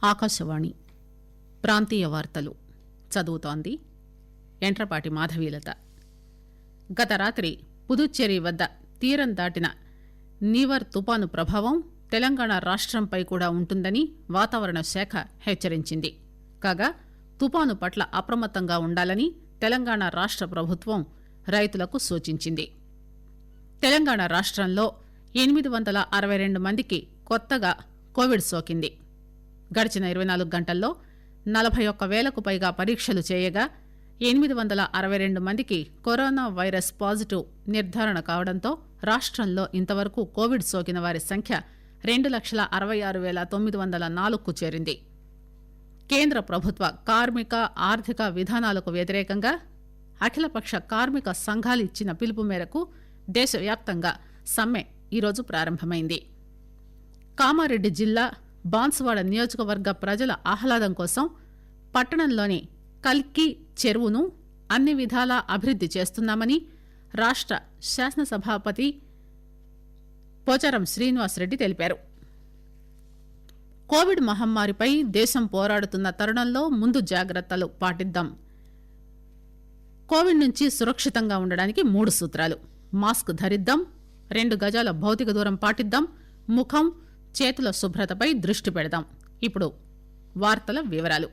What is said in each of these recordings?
ఆకాశవాణి ప్రాంతీయ వార్తలు చదువుతోంది ఎంట్రపాటి మాధవీలత. గత రాత్రి పుదుచ్చేరి వద్ద తీరం దాటిన నివర్ తుపాను ప్రభావం తెలంగాణ రాష్టంపై కూడా ఉంటుందని వాతావరణ శాఖ హెచ్చరించింది. కాగా తుపాను పట్ల అప్రమత్తంగా ఉండాలని తెలంగాణ రాష్ట ప్రభుత్వం రైతులకు సూచించింది. తెలంగాణ రాష్టంలో 862 మందికి కొత్తగా కోవిడ్ సోకింది. గడిచిన 24 గంటల్లో 41,000కు పైగా పరీక్షలు చేయగా 862 మందికి కరోనా వైరస్ పాజిటివ్ నిర్ధారణ కావడంతో రాష్టంలో ఇంతవరకు కోవిడ్ సోకిన వారి సంఖ్య 2,66,904కు చేరింది. కేంద్ర ప్రభుత్వ కార్మిక ఆర్థిక విధానాలకు వ్యతిరేకంగా అఖిలపక్ష కార్మిక సంఘాలు ఇచ్చిన పిలుపు మేరకు దేశవ్యాప్తంగా సమ్మె ఈరోజు ప్రారంభమైంది. కామారెడ్డి జిల్లా బాన్సువాడ నియోజకవర్గ ప్రజల ఆహ్లాదం కోసం పట్టణంలోని కల్కి చెరువును అన్ని విధాలా అభివృద్ది చేస్తున్నామని రాష్ట శాసనసభాపతి పోచారం శ్రీనివాసరెడ్డి తెలిపారు. కోవిడ్ మహమ్మారిపై దేశం పోరాడుతున్న తరుణంలో ముందు జాగ్రత్తలు పాటిద్దాం. కోవిడ్ నుంచి సురక్షితంగా ఉండడానికి 3 సూత్రాలు. మాస్క్ ధరిద్దాం, 2 గజాల భౌతిక దూరం పాటిద్దాం, ముఖం చేతుల శుభ్రతపై దృష్టి పెడదాం. ఇప్పుడు వార్తల వివరాలు.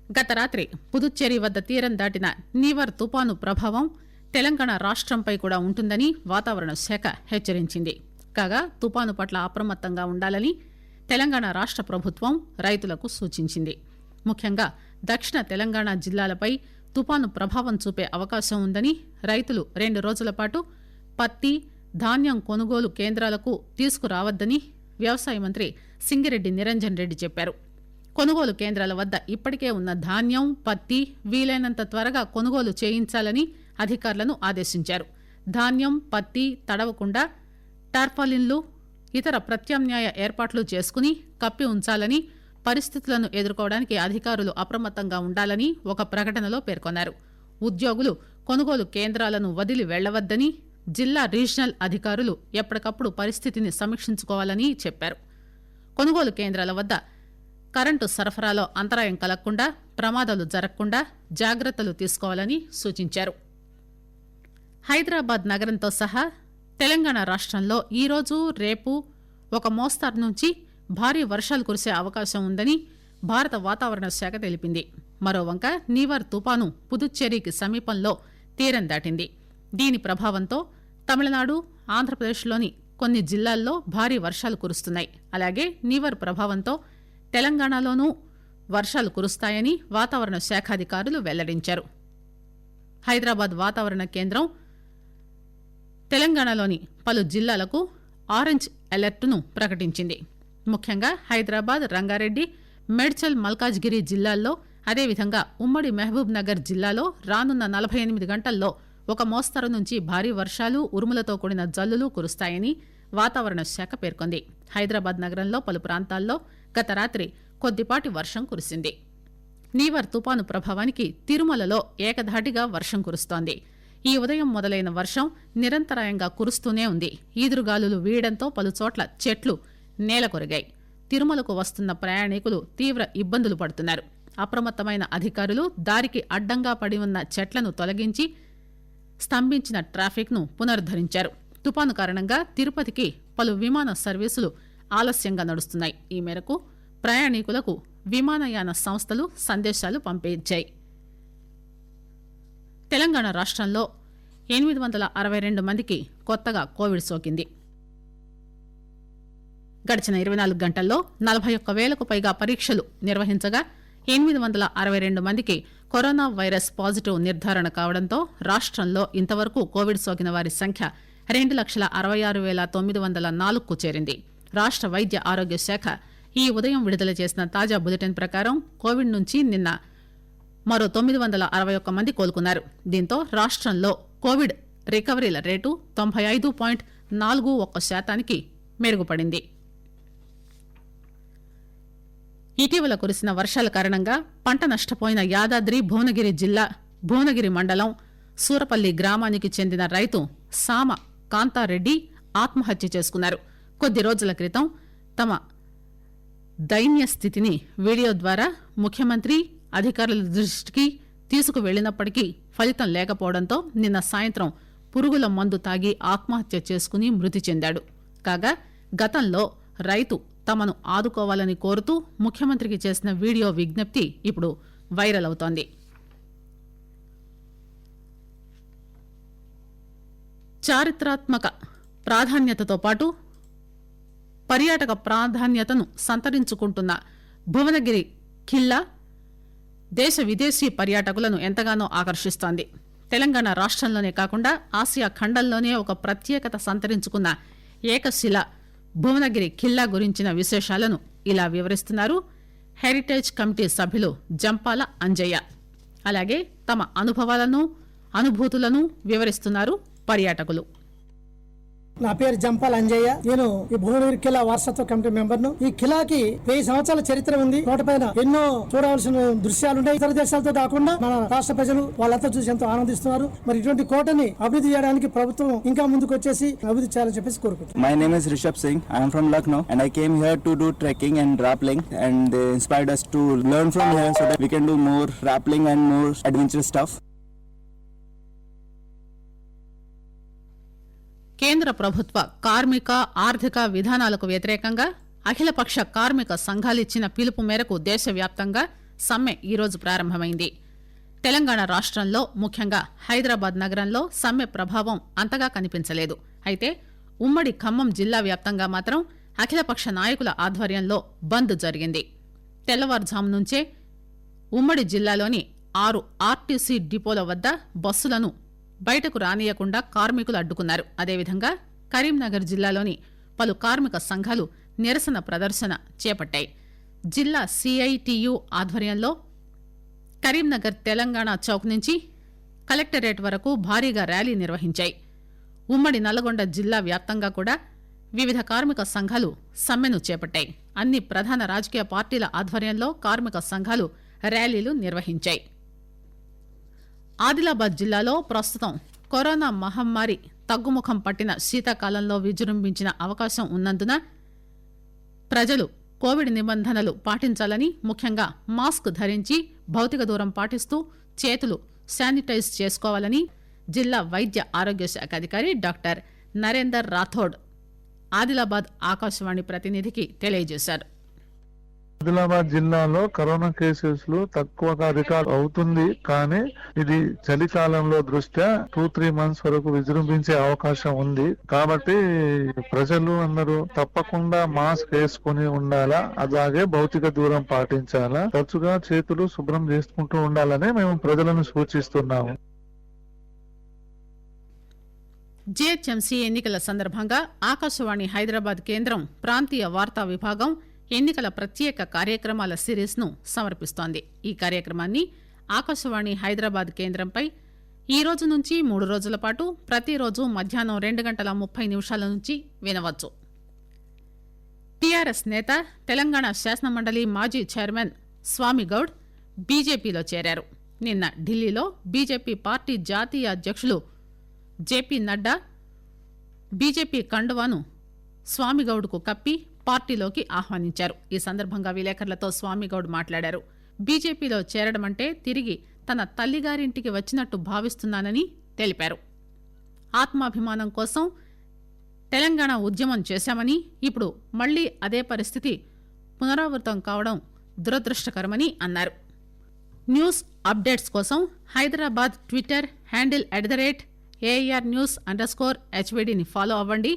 గత రాత్రి పుదుచ్చేరి వద్ద తీరం దాటిన నివర్ తుపాను ప్రభావం తెలంగాణ రాష్టంపై కూడా ఉంటుందని వాతావరణ శాఖ హెచ్చరించింది. కాగా తుపాను పట్ల అప్రమత్తంగా ఉండాలని తెలంగాణ రాష్ట ప్రభుత్వం రైతులకు సూచించింది. ముఖ్యంగా దక్షిణ తెలంగాణ జిల్లాలపై తుపాను ప్రభావం చూపే అవకాశం ఉందని రైతులు 2 రోజుల పాటు పత్తి, ధాన్యం కొనుగోలు కేంద్రాలకు తీసుకురావద్దని వ్యవసాయ మంత్రి సింగిరెడ్డి నిరంజన్ రెడ్డి చెప్పారు. కొనుగోలు కేంద్రాల వద్ద ఇప్పటికే ఉన్న ధాన్యం, పత్తి వీలైనంత త్వరగా కొనుగోలు చేయించాలని అధికారులను ఆదేశించారు. ధాన్యం, పత్తి తడవకుండా టార్పాలిన్లు, ఇతర ప్రత్యామ్నాయ ఏర్పాట్లు చేసుకుని కప్పి ఉంచాలని, పరిస్థితులను ఎదుర్కోవడానికి అధికారులు అప్రమత్తంగా ఉండాలని ఒక ప్రకటనలో పేర్కొన్నారు. ఉద్యోగులు కొనుగోలు కేంద్రాలను వదిలి వెళ్లవద్దని, జిల్లా రీజనల్ అధికారులు ఎప్పటికప్పుడు పరిస్థితిని సమీక్షించుకోవాలని చెప్పారు. కొనుగోలు కేంద్రాల వద్ద కరెంటు సరఫరాలో అంతరాయం కలగకుండా, ప్రమాదాలు జరగకుండా జాగ్రత్తలు తీసుకోవాలని సూచించారు. హైదరాబాద్ నగరంతో సహా తెలంగాణ రాష్టంలో ఈరోజు, రేపు ఒక మోస్తారు నుంచి భారీ వర్షాలు కురిసే అవకాశం ఉందని భారత వాతావరణ శాఖ తెలిపింది. మరోవంక నివర్ తుపాను పుదుచ్చేరికి సమీపంలో తీరం దాటింది. దీని ప్రభావంతో తమిళనాడు, ఆంధ్రప్రదేశ్లోని కొన్ని జిల్లాల్లో భారీ వర్షాలు కురుస్తున్నాయి. అలాగే నివర్ ప్రభావంతో తెలంగాణలోనూ వర్షాలు కురుస్తాయని వాతావరణ శాఖ అధికారులు వెల్లడించారు. హైదరాబాద్ వాతావరణ కేంద్రం తెలంగాణలోని పలు జిల్లాలకు ఆరెంజ్ అలర్ట్ను ప్రకటించింది. ముఖ్యంగా హైదరాబాద్, రంగారెడ్డి, మేడ్చల్, మల్కాజ్గిరి జిల్లాల్లో, అదేవిధంగా ఉమ్మడి మహబూబ్ నగర్ జిల్లాలో రానున్న 48 గంటల్లో ఒక మోస్తరు నుంచి భారీ వర్షాలు, ఉరుములతో కూడిన జల్లులు కురుస్తాయని వాతావరణ శాఖ పేర్కొంది. హైదరాబాద్ నగరంలో పలు ప్రాంతాల్లో గత రాత్రి కొద్దిపాటి వర్షం కురిసింది. నివర్ తుపాను ప్రభావానికి తిరుమలలో ఏకధాటిగా వర్షం కురుస్తోంది. ఈ ఉదయం మొదలైన వర్షం నిరంతరాయంగా కురుస్తూనే ఉంది. ఈదురుగాలులు వీయడంతో పలుచోట్ల చెట్లు నేలకొరిగాయి. తిరుమలకు వస్తున్న ప్రయాణికులు తీవ్ర ఇబ్బందులు పడుతున్నారు. అప్రమత్తమైన అధికారులు దారికి అడ్డంగా పడి ఉన్న చెట్లను తొలగించి స్తంభించిన ట్రాఫిక్ ను పునరుద్దరించారు. తుపాను కారణంగా తిరుపతికి పలు విమాన సర్వీసులు ఆలస్యంగా నడుస్తున్నాయి. ఈ మేరకు ప్రయాణికులకు విమానయాన సంస్థలు సందేశాలు పంపించాయి. తెలంగాణ రాష్టంలో 862 మందికి కొత్తగా కోవిడ్ సోకింది. గడిచిన 24 గంటల్లో 41,000కు పైగా పరీక్షలు నిర్వహించగా 862 మందికి కరోనా వైరస్ పాజిటివ్ నిర్ధారణ కావడంతో రాష్టంలో ఇంతవరకు కోవిడ్ సోకిన వారి సంఖ్య 2,66,904కు చేరింది. రాష్ట వైద్య ఆరోగ్య శాఖ ఈ ఉదయం విడుదల చేసిన తాజా బులెటిన్ ప్రకారం కోవిడ్ నుంచి నిన్న మరో 961 మంది కోలుకున్నారు. దీంతో రాష్టంలో కోవిడ్ రికవరీల రేటు 95.41% మెరుగుపడింది. ఇటీవల కురిసిన వర్షాల కారణంగా పంట నష్టపోయిన యాదాద్రి భువనగిరి జిల్లా భువనగిరి మండలం సూరపల్లి గ్రామానికి చెందిన రైతు సామ కాంతారెడ్డి ఆత్మహత్య చేసుకున్నారు. కొద్ది రోజుల క్రితం తమ దైన్య స్థితిని వీడియో ద్వారా ముఖ్యమంత్రి అధికారుల దృష్టికి తీసుకువెళ్లినప్పటికీ ఫలితం లేకపోవడంతో నిన్న సాయంత్రం పురుగుల మందు తాగి ఆత్మహత్య చేసుకుని మృతి చెందాడు. కాగా గతంలో రైతు తమను ఆదుకోవాలని కోరుతూ ముఖ్యమంత్రికి చేసిన వీడియో విజ్ఞప్తి ఇప్పుడు వైరల్ అవుతోంది. చారిత్రాత్మక ప్రాధాన్యతతో పాటు పర్యాటక ప్రాధాన్యతను సంతరించుకుంటున్న భువనగిరి ఖిల్లా దేశ విదేశీ పర్యాటకులను ఎంతగానో ఆకర్షిస్తోంది. తెలంగాణ రాష్టంలోనే కాకుండా ఆసియా ఖండంలోనే ఒక ప్రత్యేకత సంతరించుకున్న ఏకశిల భువనగిరి ఖిల్లా గురించిన విశేషాలను ఇలా వివరిస్తున్నారు హెరిటేజ్ కమిటీ సభ్యులు జంపాల అంజయ్య. అలాగే తమ అనుభూతులను వివరిస్తున్నారు పర్యాటకులు. నా పేరు జంపాల్ అంజయ్య. నేను ఈ భువనగిరి ఖిలా వారసత్వ కమిటీ మెంబర్ ను. ఈ ఖిలాకి 1000 సంవత్సరాల చరిత్ర ఉంది. రోడ్డుపైన ఎన్నో చూడవలసిన దృశ్యాలు ఉన్నాయి. ఇతర దేశాలతో కాకుండా మన రాష్ట్ర ప్రజలు వాళ్ళంతా చూసి ఎంతో ఆనందిస్తున్నారు. మరి ఇటువంటి కోటని అభివృద్ధి చేయడానికి ప్రభుత్వం ఇంకా ముందుకు వచ్చేసి అభివృద్ధి చేయాలని చెప్పేసి కోరుకుంటున్నాను. My name is Rishabh Singh. I am from Lucknow and I came here to do trekking and rappelling, and they inspired us to learn from here so that we can do more rappelling and more adventurous stuff. కేంద్ర ప్రభుత్వ కార్మిక ఆర్థిక విధానాలకు వ్యతిరేకంగా అఖిలపక్ష కార్మిక సంఘాలిచ్చిన పిలుపు మేరకు దేశవ్యాప్తంగా సమ్మె ఈరోజు ప్రారంభమైంది. తెలంగాణ రాష్టంలో ముఖ్యంగా హైదరాబాద్ నగరంలో సమ్మె ప్రభావం అంతగా కనిపించలేదు. అయితే ఉమ్మడి ఖమ్మం జిల్లా వ్యాప్తంగా మాత్రం అఖిలపక్ష నాయకుల ఆధ్వర్యంలో బంద్ జరిగింది. తెల్లవారుజాము నుంచే ఉమ్మడి జిల్లాలోని 6 ఆర్టీసీ డిపోల వద్ద బస్సులను బయటకు రానియకుండా కార్మికులు అడ్డుకున్నారు. అదేవిధంగా కరీంనగర్ జిల్లాలోని పలు కార్మిక సంఘాలు నిరసన ప్రదర్శన చేపట్టాయి. జిల్లా సిఐటియు ఆధ్వర్యంలో కరీంనగర్ తెలంగాణ చౌక్ నుంచి కలెక్టరేట్ వరకు భారీగా ర్యాలీ నిర్వహించాయి. ఉమ్మడి నల్గొండ జిల్లా వ్యాప్తంగా కూడా వివిధ కార్మిక సంఘాలు సమ్మెను చేపట్టాయి. అన్ని ప్రధాన రాజకీయ పార్టీల ఆధ్వర్యంలో కార్మిక సంఘాలు ర్యాలీలు నిర్వహించాయి. ఆదిలాబాద్ జిల్లాలో ప్రస్తుతం కరోనా మహమ్మారి తగ్గుముఖం పట్టిన శీతాకాలంలో విజృంభించిన అవకాశం ఉన్నందున ప్రజలు కోవిడ్ నిబంధనలు పాటించాలని, ముఖ్యంగా మాస్క్ ధరించి భౌతిక దూరం పాటిస్తూ చేతులు శానిటైజ్ చేసుకోవాలని జిల్లా వైద్య ఆరోగ్య శాఖ అధికారి డాక్టర్ నరేందర్ రాథోడ్ ఆదిలాబాద్ ఆకాశవాణి ప్రతినిధికి తెలియజేశారు. ఆదిలాబాద్ జిల్లాలో కరోనా కేసెస్ తక్కువగా రికార్డ్ అవుతుంది, కానీ ఇది చలికాలంలో దృష్ట్యా 2-3 మంత్స్ వరకు విజృంభించే అవకాశం ఉంది. కాబట్టి ప్రజలు అందరూ తప్పకుండా మాస్క్ వేసుకుని ఉండాలా, అలాగే భౌతిక దూరం పాటించాలా, తరచుగా చేతులు శుభ్రం చేసుకుంటూ ఉండాలని మేము ప్రజలను సూచిస్తున్నాము. జీహెచ్ఎంసీ ఎన్నికల సందర్భంగా ఆకాశవాణి హైదరాబాద్ కేంద్రం ప్రాంతీయ వార్తా విభాగం ఎన్నికల ప్రత్యేక కార్యక్రమాల సిరీస్ ను సమర్పిస్తోంది. ఈ కార్యక్రమాన్ని ఆకాశవాణి హైదరాబాద్ కేంద్రంపై ఈ రోజు నుంచి 3 రోజుల పాటు ప్రతిరోజు మధ్యాహ్నం 2:30 నుంచి వినవచ్చు. టీఆర్ఎస్ నేత తెలంగాణ శాసనమండలి మాజీ చైర్మన్ స్వామిగౌడ్ బీజేపీలో చేరారు. నిన్న ఢిల్లీలో బీజేపీ పార్టీ జాతీయ అధ్యక్షులు జేపీ నడ్డా బీజేపీ కండువాను స్వామిగౌడ్కు కప్పి పార్టీలోకి ఆహ్వానించారు. ఈ సందర్భంగా విలేకరులతో స్వామిగౌడ్ మాట్లాడారు. బీజేపీలో చేరడం అంటే తిరిగి తన తల్లిగారింటికి వచ్చినట్టు భావిస్తున్నానని తెలిపారు. ఆత్మాభిమానం కోసం తెలంగాణ ఉద్యమం చేశామని, ఇప్పుడు మళ్లీ అదే పరిస్థితి పునరావృతం కావడం దురదృష్టకరమని అన్నారు. న్యూస్ అప్డేట్స్ కోసం హైదరాబాద్ ట్విట్టర్ హ్యాండిల్ @AARnews_HVDని ఫాలో అవ్వండి.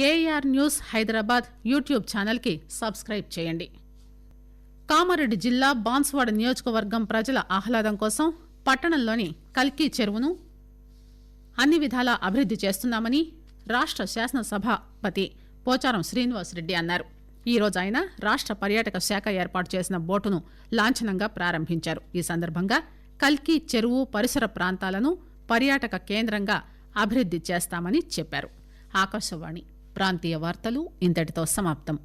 AR news Hyderabad YouTube channel కి సబ్స్క్రైబ్ చేయండి. కామారెడ్డి జిల్లా బాన్స్వాడ నియోజకవర్గం ప్రజల ఆహ్లాదం కోసం పట్టణంలోని కల్కి చెరువును అన్ని విధాలా అభివృద్ది చేస్తున్నామని రాష్ట శాసనసభాపతి పోచారం శ్రీనివాసరెడ్డి అన్నారు. ఈ రోజు ఆయన రాష్ట పర్యాటక శాఖ ఏర్పాటు చేసిన బోటును లాంఛనంగా ప్రారంభించారు. ఈ సందర్భంగా కల్కి చెరువు పరిసర ప్రాంతాలను పర్యాటక కేంద్రంగా అభివృద్ది చేస్తామని చెప్పారు. ఆకాశవాణి ప్రాంతీయ వార్తలు ఇంతటితో సమాప్తం.